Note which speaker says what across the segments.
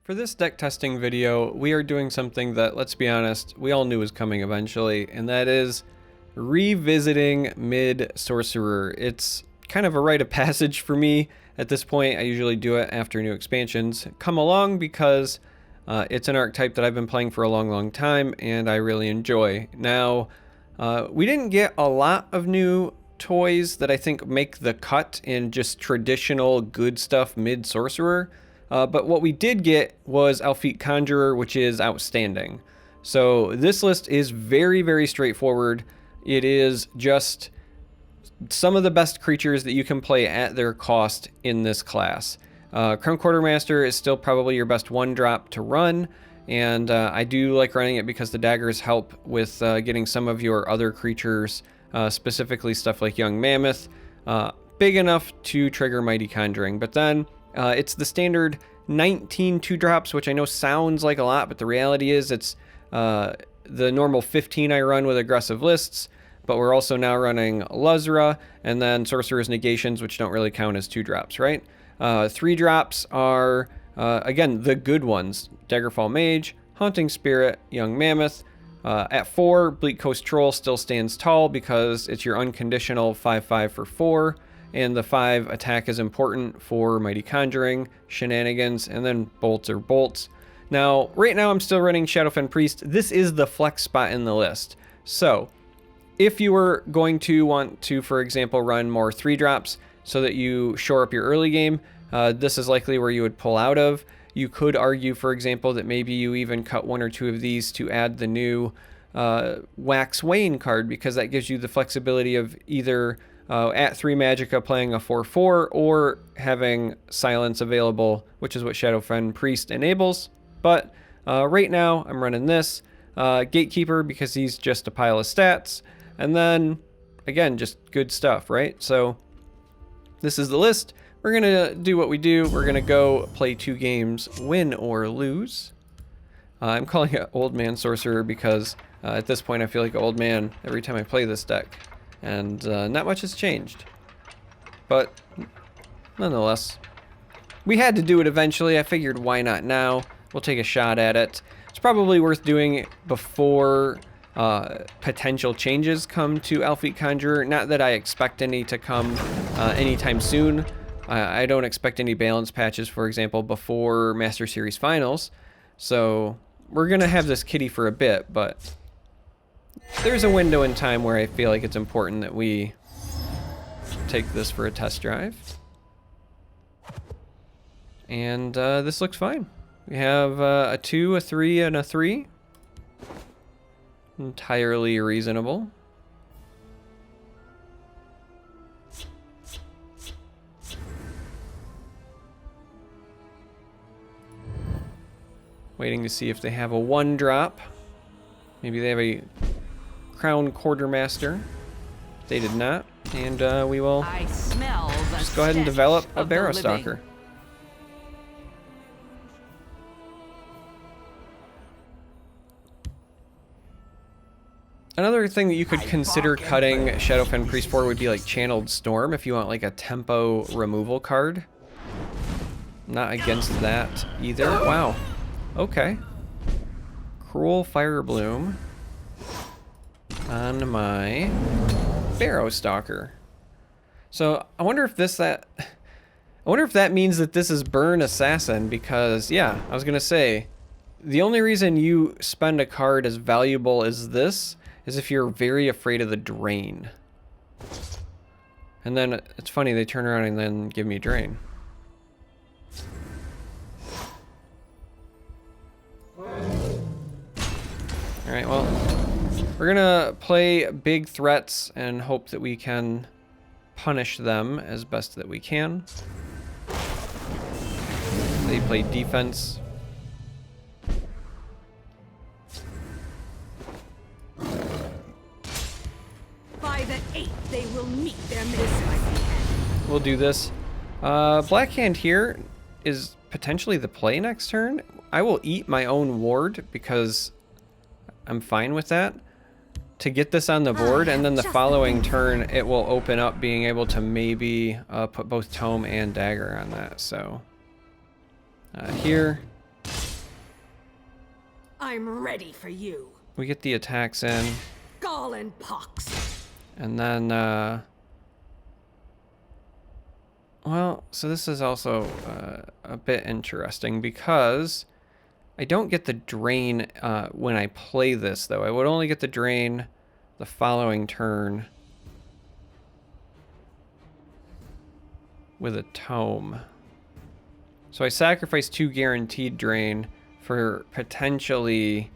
Speaker 1: For this deck testing video, we are doing something that, let's be honest, we all knew was coming eventually, and that is revisiting mid Sorcerer. It's kind of a rite of passage for me at this point. I usually do it after new expansions come along because it's an archetype that I've been playing for a long time and I really enjoy. Now, we didn't get a lot of new toys that I think make the cut in just traditional good stuff mid Sorcerer. But what we did get was Elfite Conjurer, which is outstanding. So this list is very straightforward. It is just some of the best creatures that you can play at their cost in this class. Crown Quartermaster is still probably your best one drop to run, and I do like running it because the daggers help with getting some of your other creatures, specifically stuff like Young Mammoth, big enough to trigger Mighty Conjuring. But then it's the standard 19 2-drops, which I know sounds like a lot, but the reality is it's the normal 15 I run with aggressive lists, but we're also now running Luzra, and then Sorcerer's Negations, which don't really count as 2-drops, right? 3-drops are, again, the good ones. Daggerfall Mage, Haunting Spirit, Young Mammoth. At 4, Bleak Coast Troll still stands tall because it's your unconditional 5/5 for 4. And the 5 attack is important for Mighty Conjuring, Shenanigans, and then Bolts or Bolts. Now, right now I'm still running Shadowfen Priest. This is the flex spot in the list. So, if you were going to want to, for example, run more 3-drops so that you shore up your early game, this is likely where you would pull out of. You could argue, for example, that maybe you even cut 1 or 2 of these to add the new Wax Wane card, because that gives you the flexibility of either at 3 Magicka playing a 4/4 or having Silence available, which is what Shadowfen Priest enables. But right now I'm running this Gatekeeper because he's just a pile of stats, and then again, just good stuff, right? So this is the list. We're gonna do what we do. We're gonna go play 2 games, win or lose. I'm calling it Old Man Sorcerer because at this point I feel like an old man every time I play this deck. And not much has changed. But nonetheless, we had to do it eventually. I figured, why not now? We'll take a shot at it. It's probably worth doing before potential changes come to Elfite Conjurer. Not that I expect any to come anytime soon. I don't expect any balance patches, for example, before Master Series Finals. So we're going to have this kitty for a bit, but there's a window in time where I feel like it's important that we take this for a test drive. And this looks fine. We have a 2, a 3, and a 3. Entirely reasonable. Waiting to see if they have a 1-drop. Maybe they have a Crown Quartermaster. They did not, and we will just go ahead and develop a Barrow Stalker. Another thing that you could consider cutting Shadowfen Priest for would be like Channeled Storm if you want like a tempo removal card. Not against that either. Wow. Okay. Cruel Fire Bloom on my Barrow Stalker. So I wonder if that means that this is Burn Assassin, because yeah, I was gonna say the only reason you spend a card as valuable as this is if you're very afraid of the drain. And then it's funny, they turn around and then give me drain. Alright, well, we're gonna play big threats and hope that we can punish them as best that we can. They play defense.
Speaker 2: By the 8th, they will meet their midnight.
Speaker 1: We'll do this. Black Hand here is potentially the play next turn. I will eat my own ward because I'm fine with that, to get this on the board, and then the following turn it will open up being able to maybe put both Tome and Dagger on that. So here,
Speaker 2: I'm ready for you.
Speaker 1: We get the attacks in.
Speaker 2: Gall and pox.
Speaker 1: And then, well, so this is also a bit interesting because I don't get the drain when I play this, though. I would only get the drain the following turn with a tome. So I sacrifice 2 guaranteed drain for potentially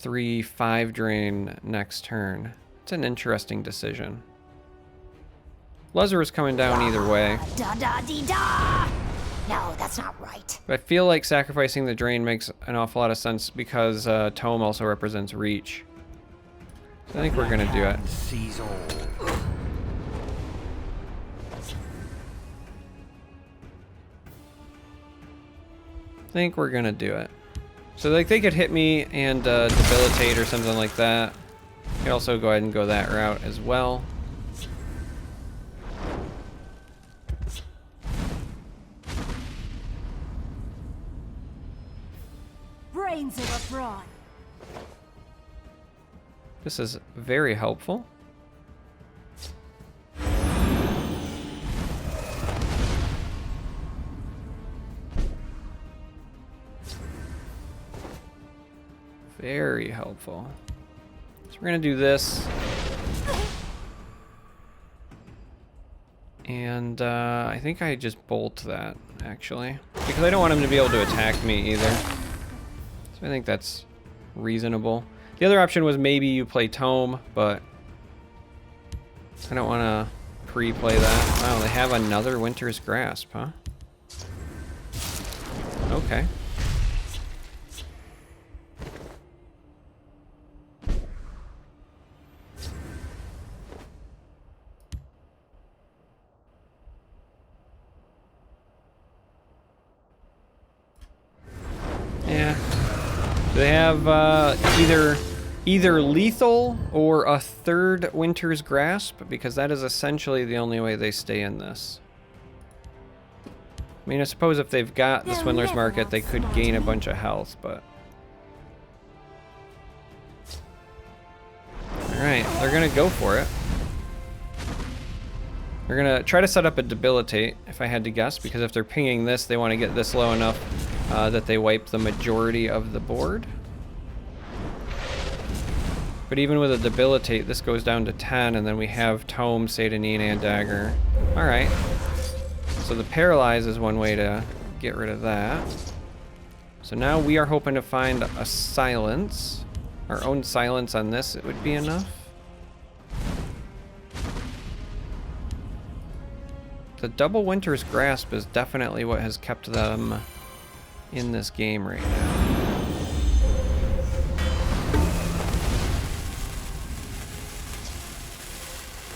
Speaker 1: 3-5 drain next turn. It's an interesting decision. Sorcerer is coming down either way.
Speaker 3: Da da dee da! No, that's not right.
Speaker 1: But I feel like sacrificing the drain makes an awful lot of sense because tome also represents reach. So I think we're gonna do it. I think we're gonna do it. So like they could hit me and debilitate or something like that. You could also go ahead and go that route as well.
Speaker 3: Brains of a brawn.
Speaker 1: This is very helpful. Very helpful. So we're gonna do this. And I think I just bolt that, actually. Because I don't want him to be able to attack me either. So I think that's reasonable. The other option was maybe you play Tome, but I don't want to pre-play that. Wow, they have another Winter's Grasp, huh? Okay. Yeah. They have either lethal or a third Winter's Grasp, because that is essentially the only way they stay in this. I mean, I suppose if they've got the Swindler's Market, they could gain a bunch of health, but... Alright, they're gonna go for it. They're gonna try to set up a Debilitate, if I had to guess, because if they're pinging this, they want to get this low enough that they wipe the majority of the board. But even with a Debilitate, this goes down to 10, and then we have Tome, Satanine, and Dagger. Alright. So the Paralyze is one way to get rid of that. So now we are hoping to find a Silence. Our own Silence on this, it would be enough. The double Winter's Grasp is definitely what has kept them in this game right now.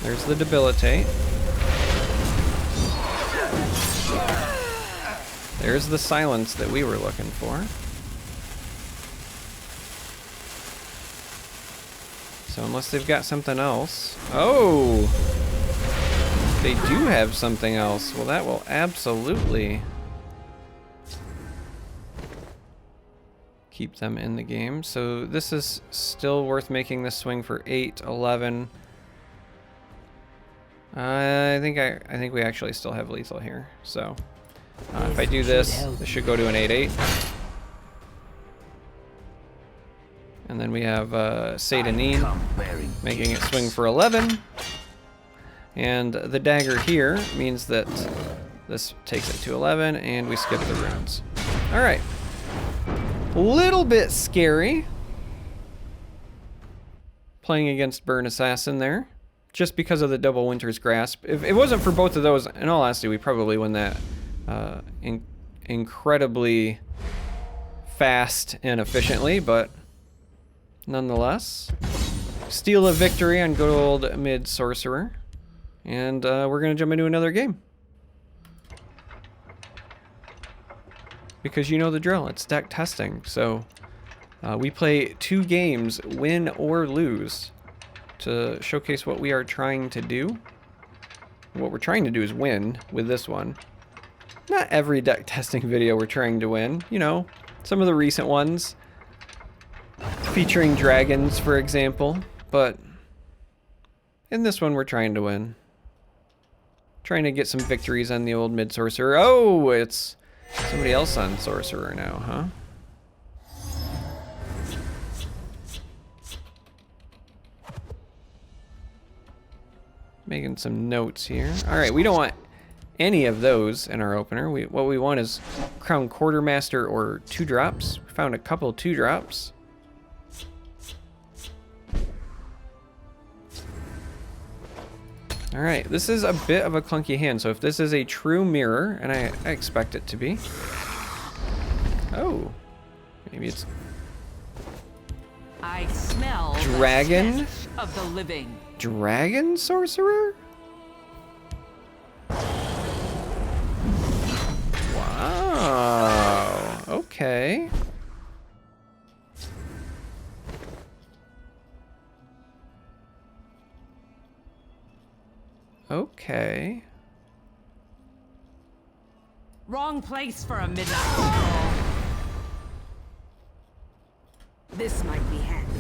Speaker 1: There's the Debilitate. There's the Silence that we were looking for. So unless they've got something else... Oh! They do have something else. Well, that will absolutely keep them in the game. So this is still worth making this swing for 8, 11. I think we actually still have lethal here. So if I do this, this should go to an 8-8. And then we have Satanine making it swing for 11. And the Dagger here means that this takes it to 11, and we skip the runes. All right. A little bit scary playing against Burn Assassin there, just because of the double Winter's Grasp. If it wasn't for both of those, in all honesty, we probably win that incredibly fast and efficiently, but nonetheless, steal a victory on good old mid Sorcerer. And we're going to jump into another game. Because you know the drill, it's deck testing. So we play 2 games, win or lose, to showcase what we are trying to do. What we're trying to do is win with this one. Not every deck testing video we're trying to win. You know, some of the recent ones, featuring dragons, for example, but in this one we're trying to win. Trying to get some victories on the old mid-sorcerer. Oh, it's somebody else on sorcerer now, huh? Making some notes here. All right, we don't want any of those in our opener. What we want is Crown Quartermaster or 2-drops. We found a couple 2-drops. All right, this is a bit of a clunky hand, so if this is a true mirror, and I expect it to be. Oh, maybe it's
Speaker 2: I smell
Speaker 1: dragon?
Speaker 2: the stench of the living.
Speaker 1: Dragon sorcerer? Wow, okay. Okay.
Speaker 2: Wrong place for a midnight stroll. This might be handy.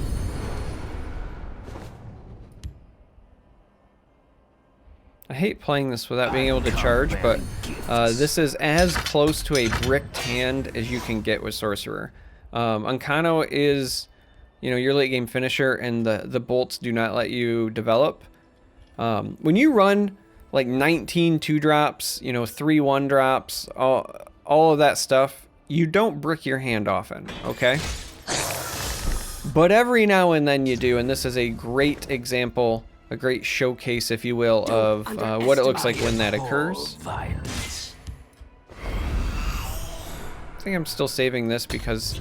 Speaker 1: I hate playing this without being able to charge, but this is as close to a bricked hand as you can get with Sorcerer. Uncano is, you know, your late game finisher, and the bolts do not let you develop. When you run like 19 2-drops, you know, 3 1-drops, all of that stuff, you don't brick your hand often, okay? But every now and then you do, and this is a great example, a great showcase, if you will, of what it looks like when that occurs. I think I'm still saving this because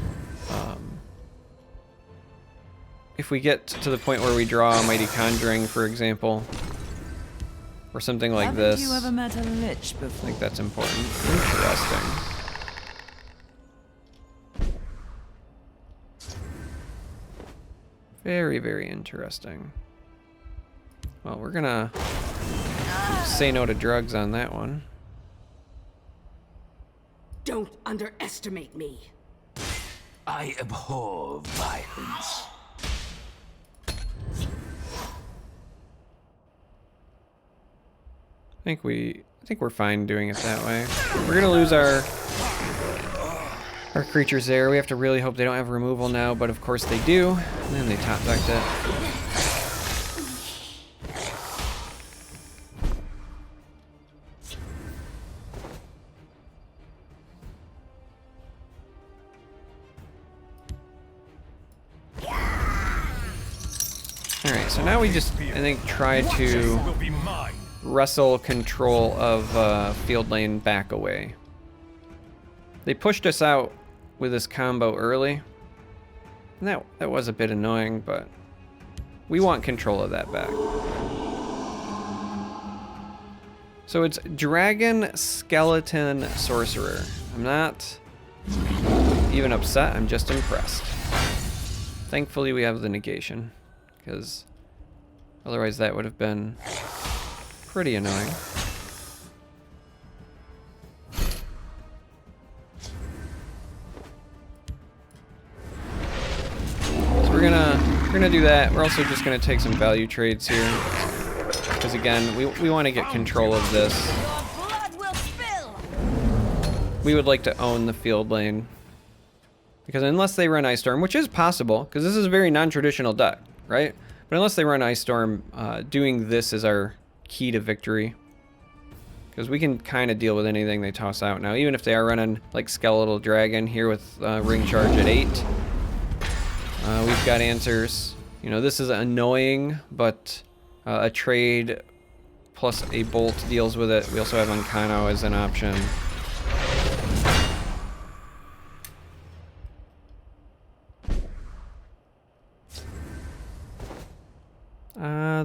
Speaker 1: if we get to the point where we draw Mighty Conjuring, for example, or something like this,
Speaker 2: You ever met a lich before?
Speaker 1: I think that's important. Interesting. Very, very interesting. Well, we're gonna say no to drugs on that one.
Speaker 2: Don't underestimate me.
Speaker 4: I abhor violence.
Speaker 1: I think we're fine doing it that way. We're gonna lose our creatures there. We have to really hope they don't have removal now, but of course they do. And then they top decked it. Alright, so now we just, I think, try to wrestle control of field lane back away. They pushed us out with this combo early, and that was a bit annoying, but we want control of that back. So it's Dragon Skeleton Sorcerer. I'm not even upset, I'm just impressed. Thankfully we have the negation, because otherwise that would have been pretty annoying. So we're gonna do that. We're also just gonna take some value trades here, because again, we want to get control of this.
Speaker 3: Your blood will spill.
Speaker 1: We would like to own the field lane, because unless they run Ice Storm, which is possible, because this is a very non-traditional deck, right? But unless they run Ice Storm, doing this is our key to victory, because we can kind of deal with anything they toss out now, even if they are running like Skeletal Dragon here with Ring Charge at 8. We've got answers. You know, this is annoying, but a trade plus a bolt deals with it. We also have Uncano as an option.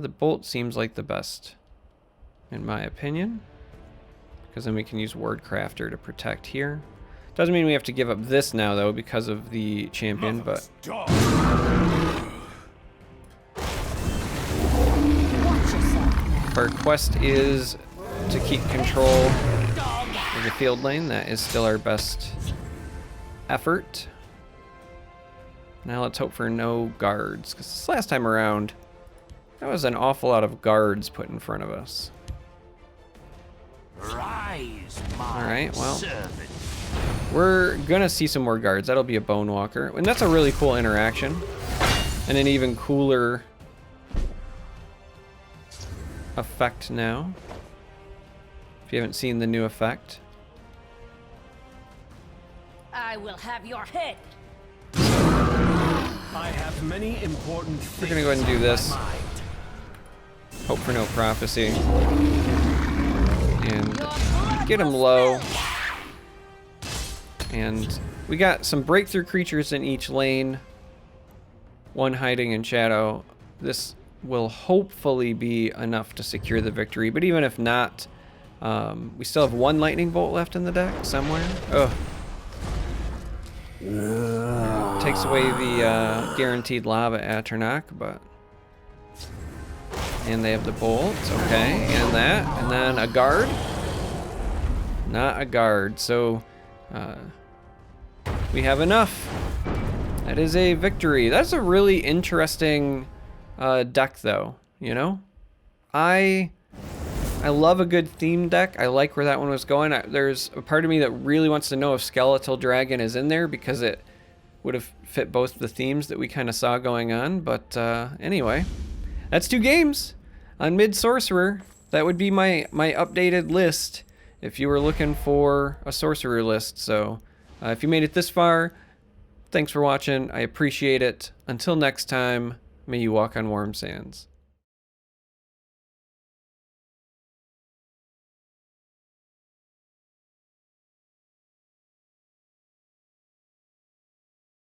Speaker 1: The bolt seems like the best, in my opinion, because then we can use Word Crafter to protect here. Doesn't mean we have to give up this now, though, because of the champion, but... Our quest is to keep control of the field lane. That is still our best effort. Now let's hope for no guards, because this last time around, that was an awful lot of guards put in front of us.
Speaker 4: Rise, my
Speaker 1: Alright, well,
Speaker 4: servant.
Speaker 1: we're gonna see some more guards. That'll be a Bone Walker. And that's a really cool interaction. And an even cooler effect now. If you haven't seen the new effect.
Speaker 2: I will have your head.
Speaker 5: I have many important things.
Speaker 1: We're gonna go ahead and do this.
Speaker 5: on my mind.
Speaker 1: Hope for no prophecy. And
Speaker 2: Your blood
Speaker 1: get him
Speaker 2: will
Speaker 1: low.
Speaker 2: spill.
Speaker 1: And we got some breakthrough creatures in each lane. One hiding in shadow. This will hopefully be enough to secure the victory. But even if not, we still have one lightning bolt left in the deck somewhere. Ugh. Takes away the guaranteed lava Atronach, but... And they have the bolts, okay, and that, and then a guard. Not a guard, so we have enough. That is a victory. That's a really interesting deck, though, you know? I love a good theme deck. I like where that one was going. There's a part of me that really wants to know if Skeletal Dragon is in there because it would have fit both the themes that we kind of saw going on. But anyway, that's 2 games on Mid Sorcerer. That would be my updated list if you were looking for a Sorcerer list. So if you made it this far, thanks for watching. I appreciate it. Until next time, may you walk on warm sands.